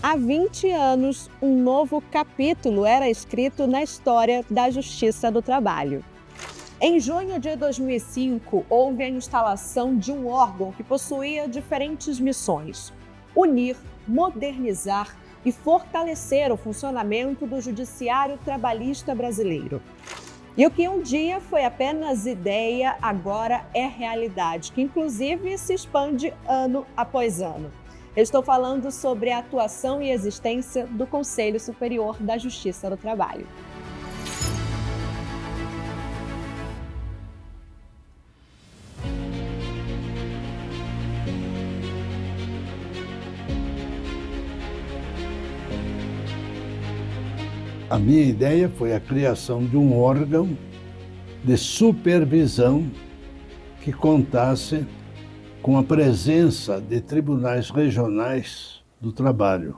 Há 20 anos, um novo capítulo era escrito na história da Justiça do Trabalho. Em junho de 2005, houve a instalação de um órgão que possuía diferentes missões: unir, modernizar e fortalecer o funcionamento do Judiciário Trabalhista brasileiro. E o que um dia foi apenas ideia, agora é realidade, que inclusive se expande ano após ano. Eu estou falando sobre a atuação e existência do Conselho Superior da Justiça do Trabalho. A minha ideia foi a criação de um órgão de supervisão que contasse com a presença de tribunais regionais do trabalho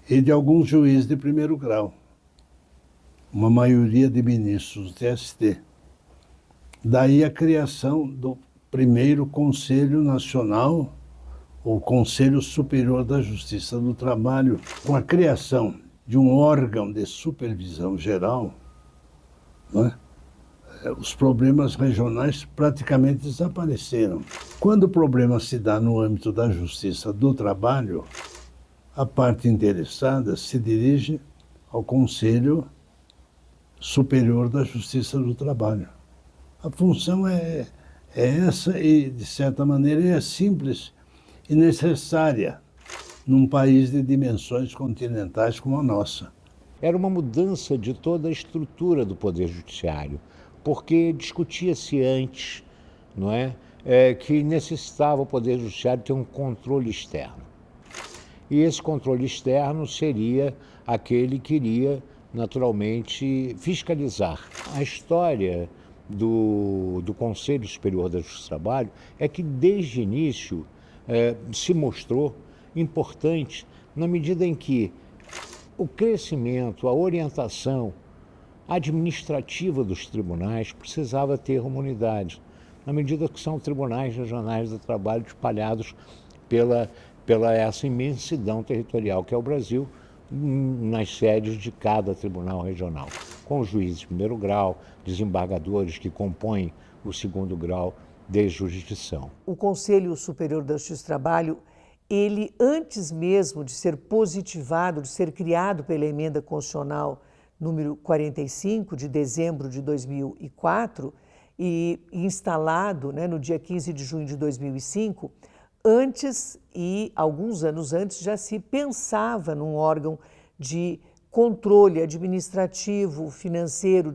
e de alguns juízes de primeiro grau, uma maioria de ministros do TST. Daí a criação do primeiro Conselho Nacional, ou Conselho Superior da Justiça do Trabalho. Com a criação de um órgão de supervisão geral, né, os problemas regionais praticamente desapareceram. Quando o problema se dá no âmbito da Justiça do Trabalho, a parte interessada se dirige ao Conselho Superior da Justiça do Trabalho. A função é essa e, de certa maneira, é simples e necessária num país de dimensões continentais como a nossa. Era uma mudança de toda a estrutura do Poder Judiciário, porque discutia-se antes, não é, que necessitava o Poder Judiciário ter um controle externo. E esse controle externo seria aquele que iria, naturalmente, fiscalizar. A história do Conselho Superior da Justiça do Trabalho é que, desde o início, se mostrou importante na medida em que o crescimento, a orientação administrativa dos tribunais precisava ter uma unidade, na medida que são tribunais regionais do trabalho espalhados pela essa imensidão territorial que é o Brasil, nas sedes de cada tribunal regional, com os juízes de primeiro grau, desembargadores que compõem o segundo grau de jurisdição. O Conselho Superior da Justiça do Trabalho, ele, antes mesmo de ser positivado, de ser criado pela Emenda Constitucional número 45, de dezembro de 2004, e instalado, né, no dia 15 de junho de 2005, antes e alguns anos antes já se pensava num órgão de controle administrativo, financeiro,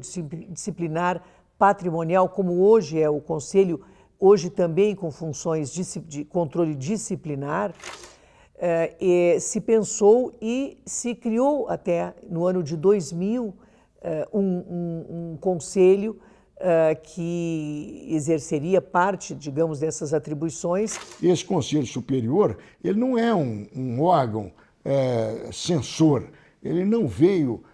disciplinar, patrimonial, como hoje é o Conselho, hoje também com funções de controle disciplinar. Se pensou e se criou até no ano de 2000 um conselho que exerceria parte, digamos, dessas atribuições. Esse Conselho Superior, ele não é um órgão censor, ele não veio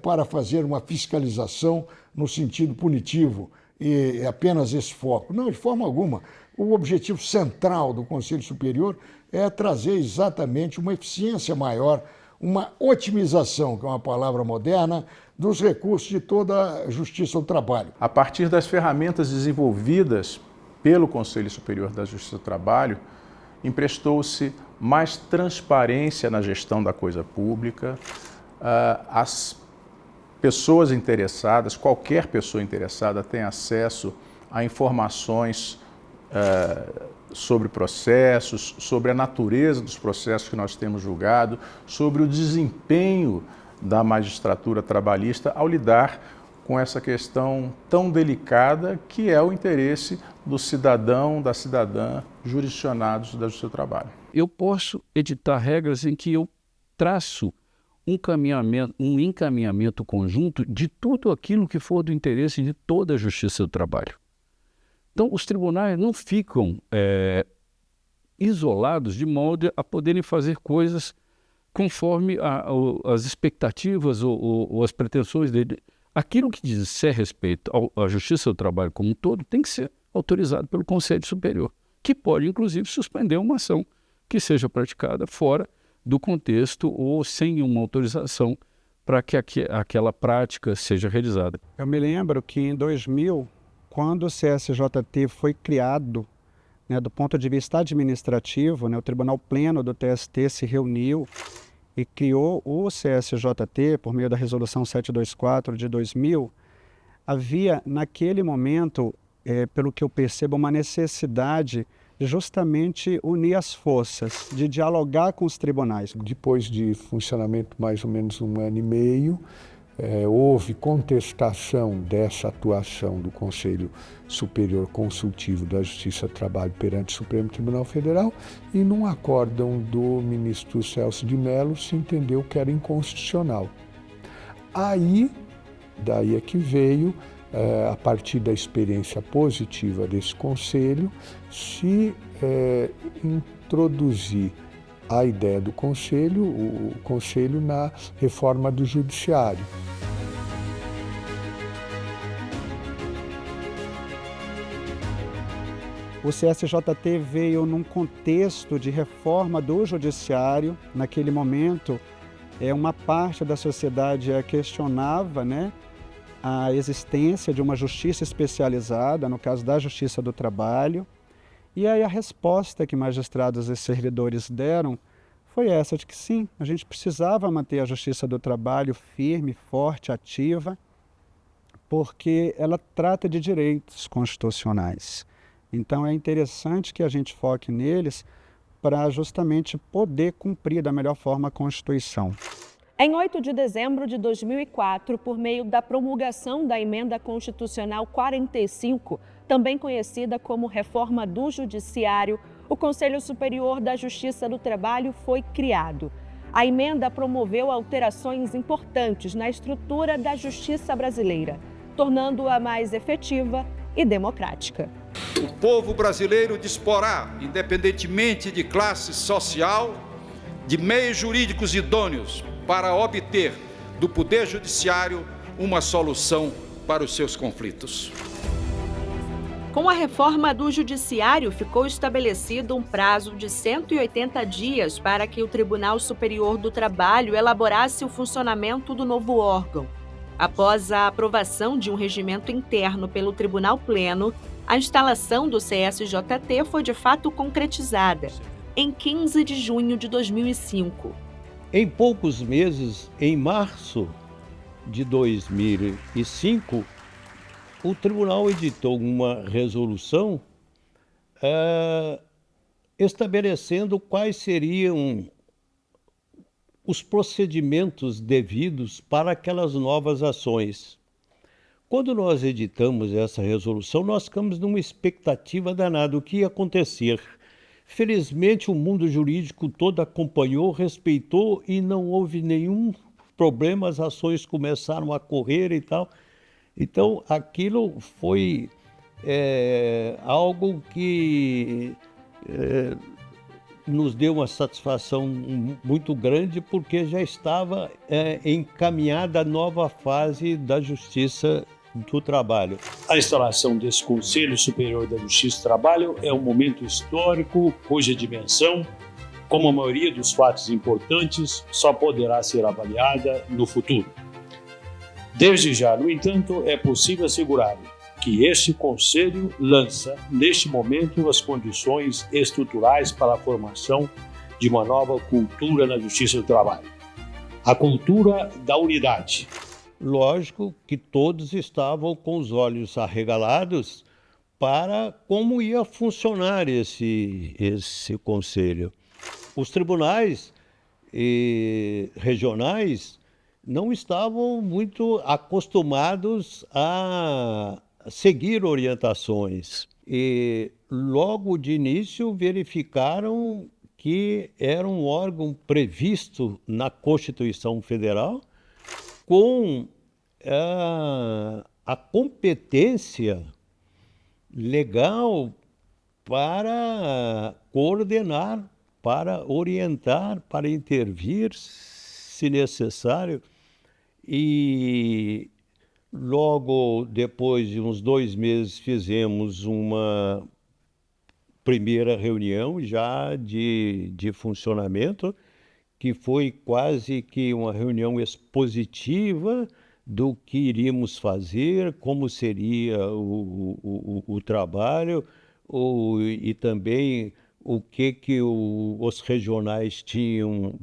para fazer uma fiscalização no sentido punitivo e apenas esse foco. Não, de forma alguma. O objetivo central do Conselho Superior é trazer exatamente uma eficiência maior, uma otimização, que é uma palavra moderna, dos recursos de toda a Justiça do Trabalho. A partir das ferramentas desenvolvidas pelo Conselho Superior da Justiça do Trabalho, emprestou-se mais transparência na gestão da coisa pública. As pessoas interessadas, qualquer pessoa interessada, tem acesso a informações sobre processos, sobre a natureza dos processos que nós temos julgado, sobre o desempenho da magistratura trabalhista ao lidar com essa questão tão delicada que é o interesse do cidadão, da cidadã jurisdicionados da Justiça do Trabalho. Eu posso editar regras em que eu traço um encaminhamento conjunto de tudo aquilo que for do interesse de toda a Justiça do Trabalho. Então, os tribunais não ficam isolados de modo a poderem fazer coisas conforme as expectativas ou as pretensões dele. Aquilo que diz respeito à Justiça do Trabalho como um todo tem que ser autorizado pelo Conselho Superior, que pode, inclusive, suspender uma ação que seja praticada fora do contexto ou sem uma autorização para que aquela prática seja realizada. Eu me lembro que em 2000, quando o CSJT foi criado, né, do ponto de vista administrativo, né, o Tribunal Pleno do TST se reuniu e criou o CSJT por meio da Resolução 724 de 2000, havia naquele momento, pelo que eu percebo, uma necessidade de justamente unir as forças, de dialogar com os tribunais. Depois de funcionamento mais ou menos 1 ano e meio, houve contestação dessa atuação do Conselho Superior Consultivo da Justiça do Trabalho perante o Supremo Tribunal Federal e num acórdão do ministro Celso de Mello se entendeu que era inconstitucional. Daí é que veio, a partir da experiência positiva desse Conselho, se introduzir a ideia do Conselho, o Conselho na reforma do Judiciário. O CSJT veio num contexto de reforma do Judiciário. Naquele momento, uma parte da sociedade questionava, né, a existência de uma justiça especializada, no caso da Justiça do Trabalho. E aí a resposta que magistrados e servidores deram foi essa, de que sim, a gente precisava manter a Justiça do Trabalho firme, forte, ativa, porque ela trata de direitos constitucionais. Então é interessante que a gente foque neles para justamente poder cumprir da melhor forma a Constituição. Em 8 de dezembro de 2004, por meio da promulgação da Emenda Constitucional 45, também conhecida como Reforma do Judiciário, o Conselho Superior da Justiça do Trabalho foi criado. A emenda promoveu alterações importantes na estrutura da justiça brasileira, tornando-a mais efetiva e democrática. O povo brasileiro disporá, independentemente de classe social, de meios jurídicos idôneos para obter do Poder Judiciário uma solução para os seus conflitos. Com a reforma do Judiciário, ficou estabelecido um prazo de 180 dias para que o Tribunal Superior do Trabalho elaborasse o funcionamento do novo órgão. Após a aprovação de um regimento interno pelo Tribunal Pleno, a instalação do CSJT foi de fato concretizada em 15 de junho de 2005. Em poucos meses, em março de 2005, o tribunal editou uma resolução estabelecendo quais seriam os procedimentos devidos para aquelas novas ações. Quando nós editamos essa resolução, nós ficamos numa expectativa danada do que ia acontecer. Felizmente, o mundo jurídico todo acompanhou, respeitou e não houve nenhum problema, as ações começaram a correr e tal. Então, aquilo foi algo que nos deu uma satisfação muito grande, porque já estava encaminhada a nova fase da Justiça do Trabalho. A instalação desse Conselho Superior da Justiça do Trabalho é um momento histórico cuja dimensão, como a maioria dos fatos importantes, só poderá ser avaliada no futuro. Desde já, no entanto, é possível assegurar que este Conselho lança, neste momento, as condições estruturais para a formação de uma nova cultura na Justiça do Trabalho. A cultura da unidade. Lógico que todos estavam com os olhos arregalados para como ia funcionar esse conselho. Os tribunais regionais não estavam muito acostumados a seguir orientações e logo de início verificaram que era um órgão previsto na Constituição Federal com a competência legal para coordenar, para orientar, para intervir, se necessário. E logo depois de uns 2 meses fizemos uma primeira reunião já de funcionamento, que foi quase que uma reunião expositiva do que iríamos fazer, como seria o trabalho, e também o que os regionais tinham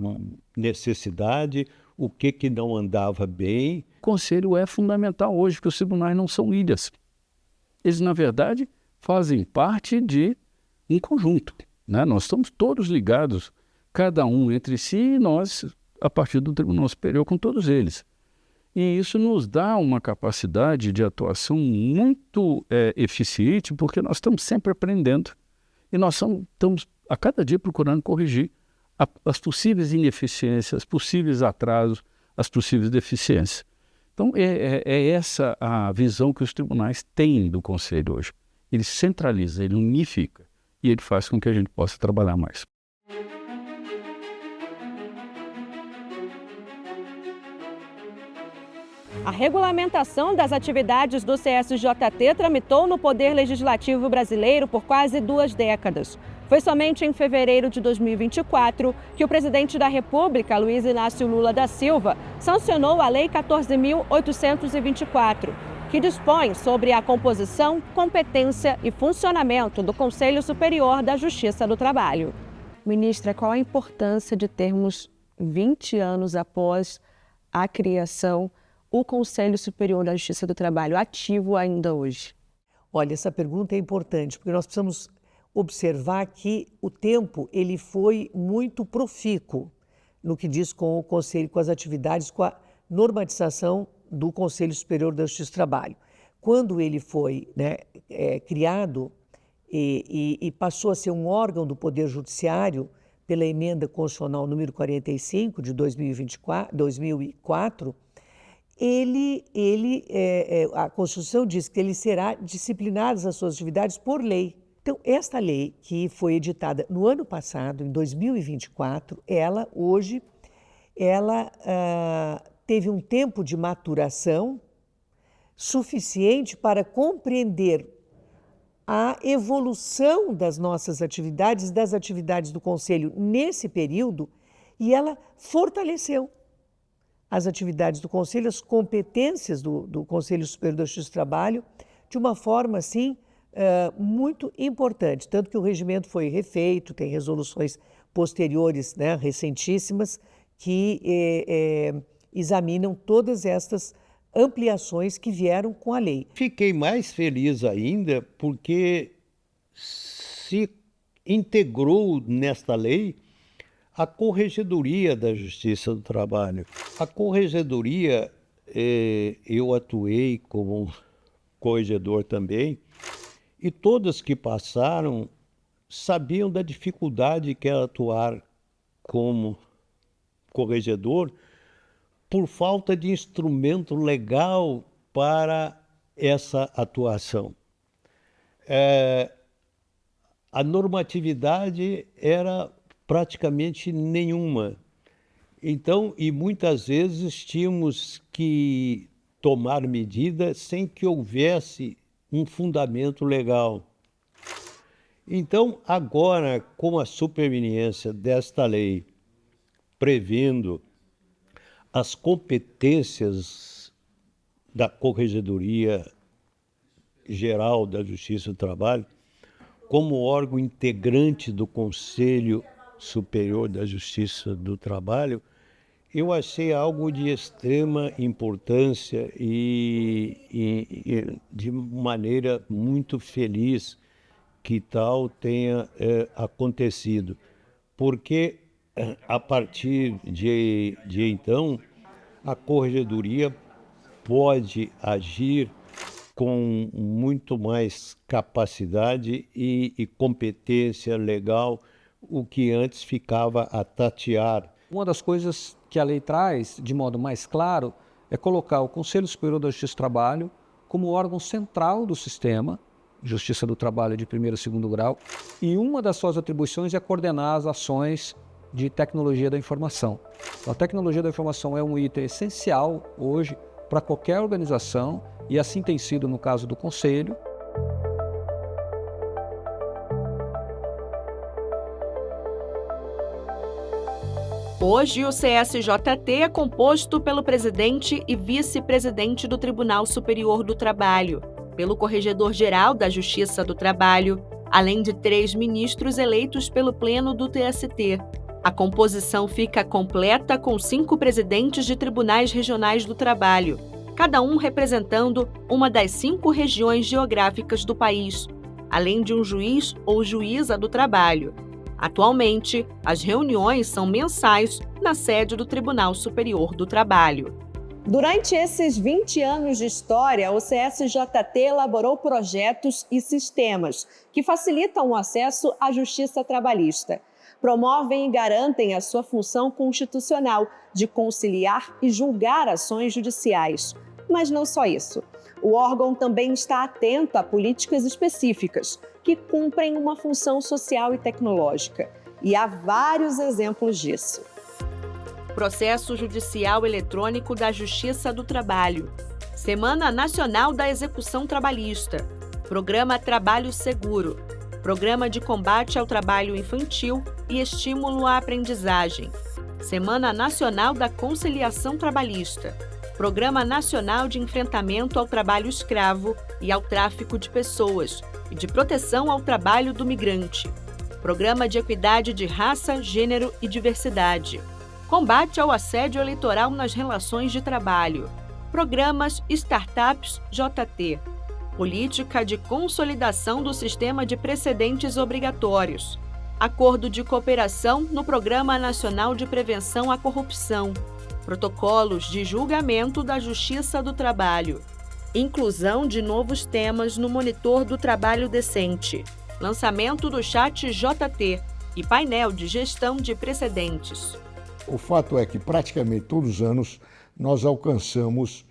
necessidade, o que não andava bem. O Conselho é fundamental hoje, porque os tribunais não são ilhas. Eles, na verdade, fazem parte de um conjunto, né? Nós estamos todos ligados, cada um entre si, e nós, a partir do Tribunal Superior, com todos eles. E isso nos dá uma capacidade de atuação muito eficiente, porque nós estamos sempre aprendendo. E nós estamos a cada dia procurando corrigir as possíveis ineficiências, possíveis atrasos, as possíveis deficiências. Então, é essa a visão que os tribunais têm do Conselho hoje. Ele centraliza, ele unifica e ele faz com que a gente possa trabalhar mais. A regulamentação das atividades do CSJT tramitou no Poder Legislativo brasileiro por quase 2 décadas. Foi somente em fevereiro de 2024 que o presidente da República, Luiz Inácio Lula da Silva, sancionou a Lei 14.824, que dispõe sobre a composição, competência e funcionamento do Conselho Superior da Justiça do Trabalho. Ministra, qual a importância de termos 20 anos após a criação o Conselho Superior da Justiça do Trabalho ativo ainda hoje? Olha, essa pergunta é importante, porque nós precisamos observar que o tempo ele foi muito profícuo no que diz com o Conselho, com as atividades, com a normatização do Conselho Superior da Justiça do Trabalho. Quando ele foi criado e passou a ser um órgão do Poder Judiciário pela Emenda Constitucional número 45 de 2004, a Constituição diz que ele será disciplinado as suas atividades por lei. Então, esta lei que foi editada no ano passado, em 2024, ela teve um tempo de maturação suficiente para compreender a evolução das nossas atividades, das atividades do Conselho nesse período, e ela fortaleceu as atividades do Conselho, as competências do Conselho Superior da Justiça do Trabalho, de uma forma, assim, muito importante. Tanto que o regimento foi refeito, tem resoluções posteriores, recentíssimas, que examinam todas estas ampliações que vieram com a lei. Fiquei mais feliz ainda porque se integrou nesta lei a Corregedoria da Justiça do Trabalho. A Corregedoria, eu atuei como corregedor também, e todas que passaram sabiam da dificuldade que era atuar como corregedor por falta de instrumento legal para essa atuação. A normatividade era praticamente nenhuma. Então, e muitas vezes tínhamos que tomar medidas sem que houvesse um fundamento legal. Então, agora, com a superveniência desta lei, prevendo as competências da Corregedoria Geral da Justiça do Trabalho, como órgão integrante do Conselho Superior da Justiça do Trabalho, eu achei algo de extrema importância e de maneira muito feliz que tal tenha acontecido, porque a partir de então a Corregedoria pode agir com muito mais capacidade e competência legal, o que antes ficava a tatear. Uma das coisas que a lei traz, de modo mais claro, é colocar o Conselho Superior da Justiça do Trabalho como órgão central do sistema, Justiça do Trabalho de primeiro e segundo grau, e uma das suas atribuições é coordenar as ações de tecnologia da informação. Então, a tecnologia da informação é um item essencial hoje para qualquer organização, e assim tem sido no caso do Conselho. Hoje, o CSJT é composto pelo presidente e vice-presidente do Tribunal Superior do Trabalho, pelo Corregedor-Geral da Justiça do Trabalho, além de 3 ministros eleitos pelo Pleno do TST. A composição fica completa com 5 presidentes de tribunais regionais do trabalho, cada um representando uma das 5 regiões geográficas do país, além de um juiz ou juíza do trabalho. Atualmente, as reuniões são mensais na sede do Tribunal Superior do Trabalho. Durante esses 20 anos de história, o CSJT elaborou projetos e sistemas que facilitam o acesso à justiça trabalhista, promovem e garantem a sua função constitucional de conciliar e julgar ações judiciais. Mas não só isso. O órgão também está atento a políticas específicas que cumprem uma função social e tecnológica. E há vários exemplos disso. Processo Judicial Eletrônico da Justiça do Trabalho, Semana Nacional da Execução Trabalhista, Programa Trabalho Seguro, Programa de Combate ao Trabalho Infantil e Estímulo à Aprendizagem, Semana Nacional da Conciliação Trabalhista, Programa Nacional de Enfrentamento ao Trabalho Escravo e ao Tráfico de Pessoas e de Proteção ao Trabalho do Migrante, Programa de Equidade de Raça, Gênero e Diversidade, Combate ao Assédio Eleitoral nas Relações de Trabalho, Programas Startups JT, Política de Consolidação do Sistema de Precedentes Obrigatórios, Acordo de Cooperação no Programa Nacional de Prevenção à Corrupção, Protocolos de Julgamento da Justiça do Trabalho, inclusão de novos temas no Monitor do Trabalho Decente, lançamento do Chat JT e painel de gestão de precedentes. O fato é que praticamente todos os anos nós alcançamos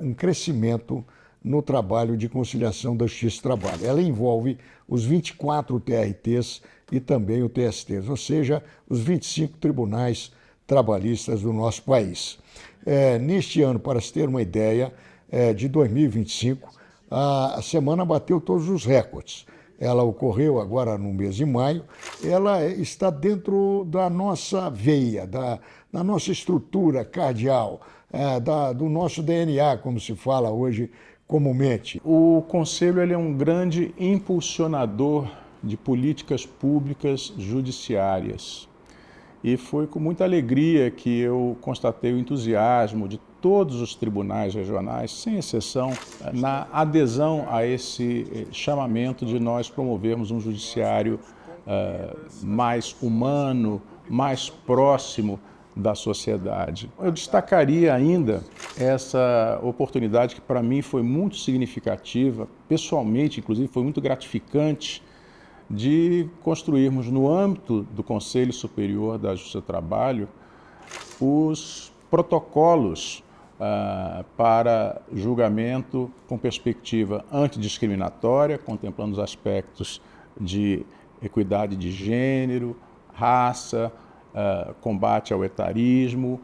um crescimento no trabalho de conciliação da Justiça do Trabalho. Ela envolve os 24 TRTs e também o TST, ou seja, os 25 tribunais trabalhistas do nosso país. Neste ano, para se ter uma ideia, de 2025, a semana bateu todos os recordes. Ela ocorreu agora no mês de maio, ela está dentro da nossa veia, da nossa estrutura cardial, do nosso DNA, como se fala hoje comumente. O Conselho ele é um grande impulsionador de políticas públicas judiciárias. E foi com muita alegria que eu constatei o entusiasmo de todos os tribunais regionais, sem exceção, na adesão a esse chamamento de nós promovermos um judiciário mais humano, mais próximo da sociedade. Eu destacaria ainda essa oportunidade que para mim foi muito significativa, pessoalmente, inclusive, foi muito gratificante, de construirmos no âmbito do Conselho Superior da Justiça do Trabalho os protocolos para julgamento com perspectiva antidiscriminatória, contemplando os aspectos de equidade de gênero, raça, combate ao etarismo,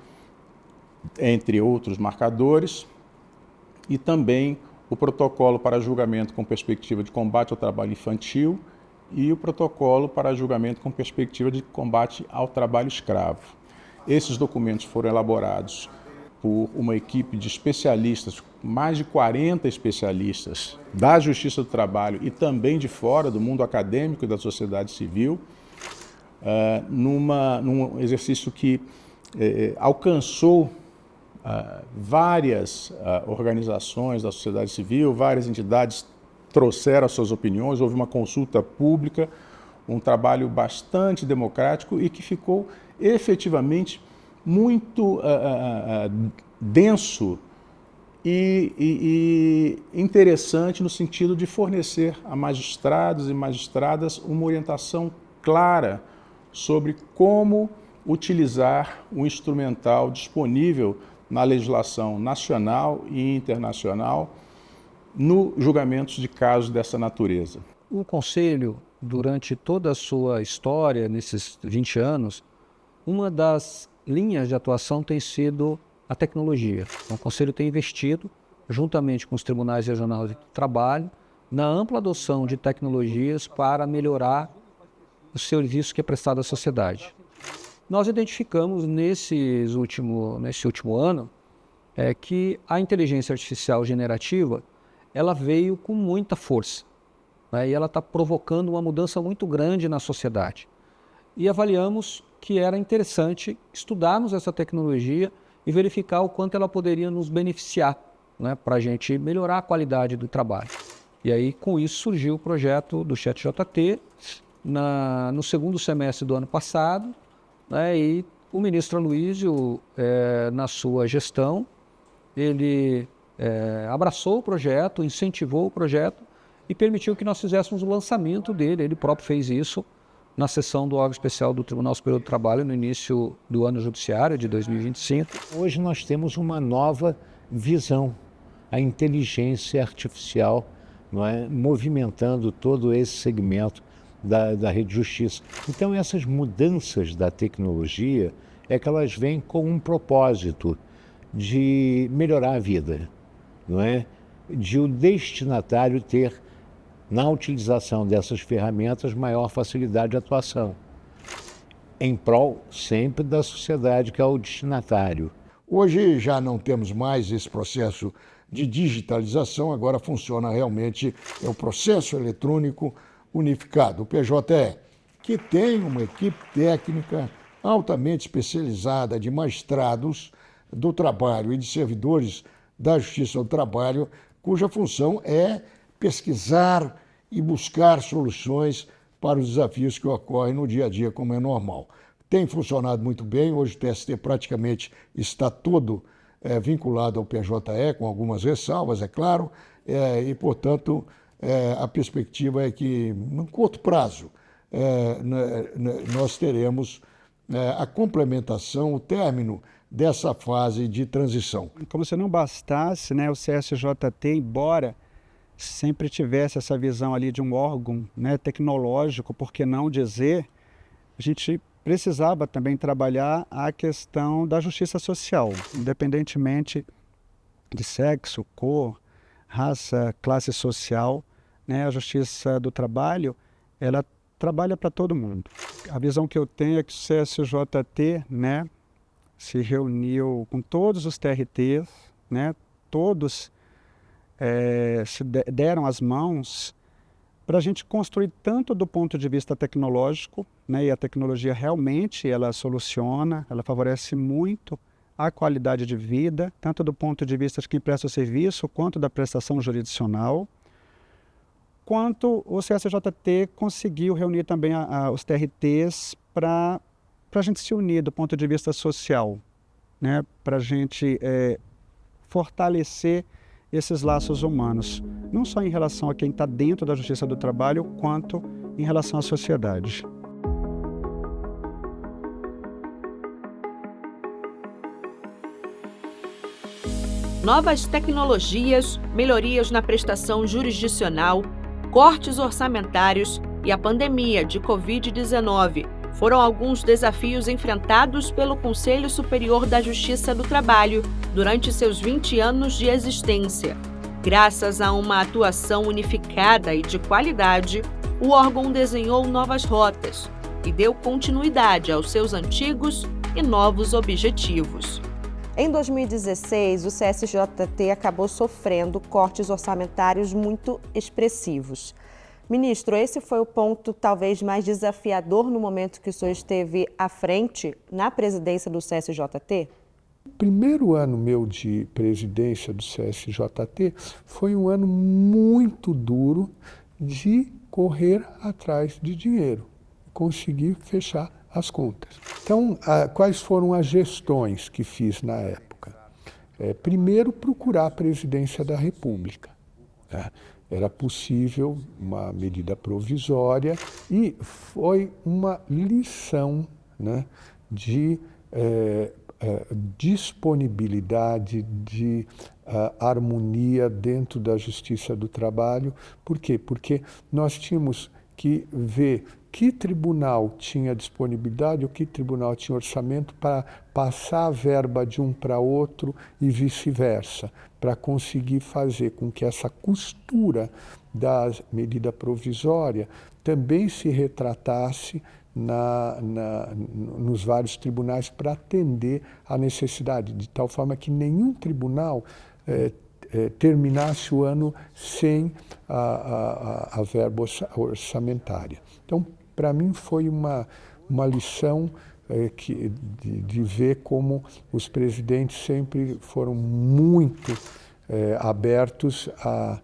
entre outros marcadores, e também o protocolo para julgamento com perspectiva de combate ao trabalho infantil e o protocolo para julgamento com perspectiva de combate ao trabalho escravo. Esses documentos foram elaborados por uma equipe de especialistas, mais de 40 especialistas da Justiça do Trabalho e também de fora, do mundo acadêmico e da sociedade civil, num exercício que alcançou várias organizações da sociedade civil, várias entidades trouxeram as suas opiniões, houve uma consulta pública, um trabalho bastante democrático e que ficou efetivamente muito denso e interessante no sentido de fornecer a magistrados e magistradas uma orientação clara sobre como utilizar o instrumental disponível na legislação nacional e internacional no julgamento de casos dessa natureza. O Conselho, durante toda a sua história, nesses 20 anos, uma das linhas de atuação tem sido a tecnologia. Então, o Conselho tem investido, juntamente com os tribunais regionais de trabalho, na ampla adoção de tecnologias para melhorar o serviço que é prestado à sociedade. nós identificamos nesse último ano que a inteligência artificial generativa ela veio com muita força, né? E ela está provocando uma mudança muito grande na sociedade. E avaliamos que era interessante estudarmos essa tecnologia e verificar o quanto ela poderia nos beneficiar, né, para a gente melhorar a qualidade do trabalho. E aí, com isso, surgiu o projeto do ChatJT no segundo semestre do ano passado, né, e o ministro Aloysio, na sua gestão, ele abraçou o projeto, incentivou o projeto e permitiu que nós fizéssemos o lançamento dele. Ele próprio fez isso na sessão do órgão especial do Tribunal Superior do Trabalho no início do ano judiciário de 2025. Hoje nós temos uma nova visão, a inteligência artificial, não é, movimentando todo esse segmento da rede de justiça. Então essas mudanças da tecnologia é que elas vêm com um propósito de melhorar a vida, não é? De o destinatário ter, na utilização dessas ferramentas, maior facilidade de atuação, em prol sempre da sociedade que é o destinatário. Hoje já não temos mais esse processo de digitalização, agora funciona realmente o processo eletrônico unificado, o PJE, que tem uma equipe técnica altamente especializada de magistrados do trabalho e de servidores da Justiça do Trabalho, cuja função é pesquisar e buscar soluções para os desafios que ocorrem no dia a dia, como é normal. Tem funcionado muito bem, hoje o TST praticamente está todo vinculado ao PJE, com algumas ressalvas, é claro, e, portanto, a perspectiva é que, no curto prazo, nós teremos a complementação, o término dessa fase de transição. Como se não bastasse, né, o CSJT, embora sempre tivesse essa visão ali de um órgão, né, tecnológico, por que não dizer, a gente precisava também trabalhar a questão da justiça social, independentemente de sexo, cor, raça, classe social, né, a justiça do trabalho, ela trabalha para todo mundo. A visão que eu tenho é que o CSJT, né, se reuniu com todos os TRTs, né, todos se deram as mãos para a gente construir tanto do ponto de vista tecnológico, né, e a tecnologia realmente ela soluciona, ela favorece muito a qualidade de vida, tanto do ponto de vista de quem presta o serviço, quanto da prestação jurisdicional, quanto o CSJT conseguiu reunir também os TRTs para a gente se unir do ponto de vista social, né, para a gente fortalecer esses laços humanos, não só em relação a quem está dentro da Justiça do Trabalho, quanto em relação à sociedade. Novas tecnologias, melhorias na prestação jurisdicional, cortes orçamentários e a pandemia de Covid-19 foram alguns desafios enfrentados pelo Conselho Superior da Justiça do Trabalho durante seus 20 anos de existência. Graças a uma atuação unificada e de qualidade, o órgão desenhou novas rotas e deu continuidade aos seus antigos e novos objetivos. Em 2016, o CSJT acabou sofrendo cortes orçamentários muito expressivos. Ministro, esse foi o ponto talvez mais desafiador no momento que o senhor esteve à frente na presidência do CSJT? O primeiro ano meu de presidência do CSJT foi um ano muito duro de correr atrás de dinheiro, conseguir fechar as contas. Então, quais foram as gestões que fiz na época? Primeiro, procurar a presidência da República. Era possível uma medida provisória e foi uma lição, né, de disponibilidade, de harmonia dentro da Justiça do Trabalho. Por quê? Porque nós tínhamos que ver que tribunal tinha disponibilidade, o que tribunal tinha orçamento para passar a verba de um para outro e vice-versa, para conseguir fazer com que essa costura da medida provisória também se retratasse nos vários tribunais para atender à necessidade, de tal forma que nenhum tribunal terminasse o ano sem a verba orçamentária. Então, para mim, foi uma lição de ver como os presidentes sempre foram muito abertos a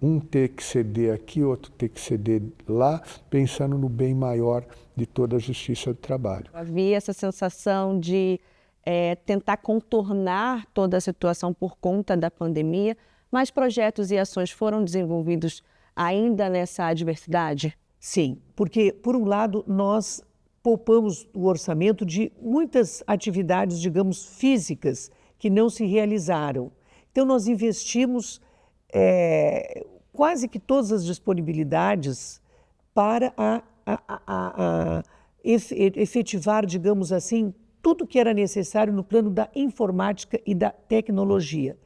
um ter que ceder aqui, outro ter que ceder lá, pensando no bem maior de toda a justiça do trabalho. Havia essa sensação de tentar contornar toda a situação por conta da pandemia, mas projetos e ações foram desenvolvidos ainda nessa adversidade? Sim, porque, por um lado, nós poupamos o orçamento de muitas atividades, digamos, físicas, que não se realizaram. Então, nós investimos quase que todas as disponibilidades para efetivar, digamos assim, tudo que era necessário no plano da informática e da tecnologia.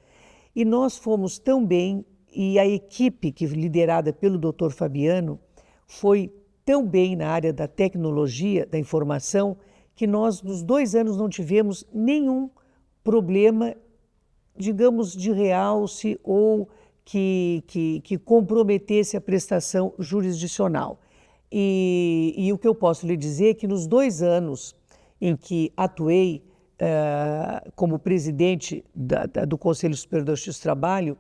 E nós fomos tão bem, e a equipe liderada pelo Dr. Fabiano foi tão bem na área da tecnologia, da informação, que nós, nos 2 anos, não tivemos nenhum problema, digamos, de realce ou que comprometesse a prestação jurisdicional. E o que eu posso lhe dizer é que nos 2 anos em que atuei como presidente do Conselho Superior da Justiça do Trabalho,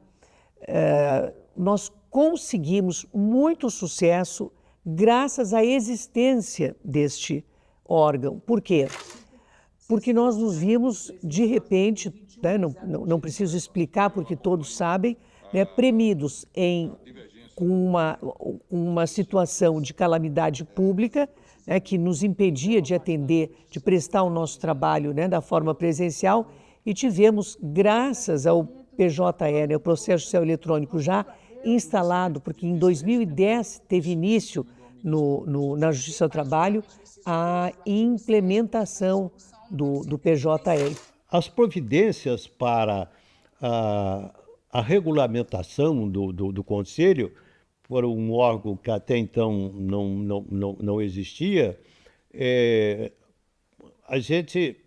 nós conseguimos muito sucesso graças à existência deste órgão. Por quê? Porque nós nos vimos, de repente, né, não preciso explicar porque todos sabem, né, premidos com uma situação de calamidade pública, né, que nos impedia de atender, de prestar o nosso trabalho, né, da forma presencial, e tivemos, graças ao PJE, né, o Processo Judicial Eletrônico já instalado, porque em 2010 teve início na Justiça do Trabalho a implementação do PJE. As providências para a regulamentação do Conselho, por um órgão que até então não existia, a gente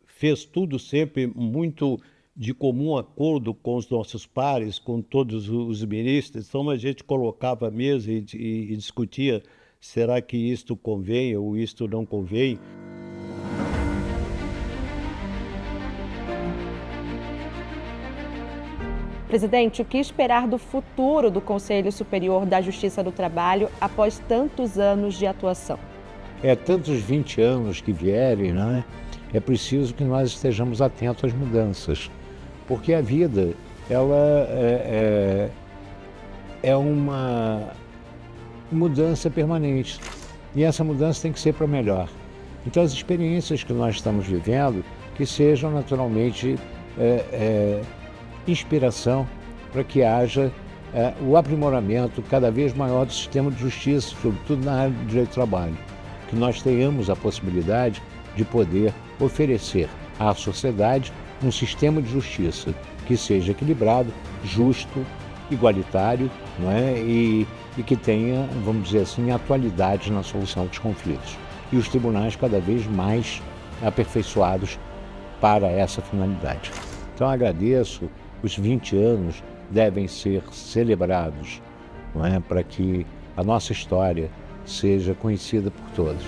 fez tudo sempre muito de comum acordo com os nossos pares, com todos os ministros. Então a gente colocava a mesa e discutia, será que isto convém ou isto não convém? Presidente, o que esperar do futuro do Conselho Superior da Justiça do Trabalho após tantos anos de atuação? Tantos 20 anos que vierem, né? É preciso que nós estejamos atentos às mudanças, porque a vida, ela é uma mudança permanente, e essa mudança tem que ser para melhor. Então, as experiências que nós estamos vivendo, que sejam naturalmente inspiração para que haja o aprimoramento cada vez maior do sistema de justiça, sobretudo na área do direito do trabalho, que nós tenhamos a possibilidade de poder oferecer à sociedade um sistema de justiça que seja equilibrado, justo, igualitário, não é? E que tenha, vamos dizer assim, atualidade na solução dos conflitos. E os tribunais cada vez mais aperfeiçoados para essa finalidade. Então agradeço, os 20 anos devem ser celebrados, não é? Para que a nossa história seja conhecida por todos.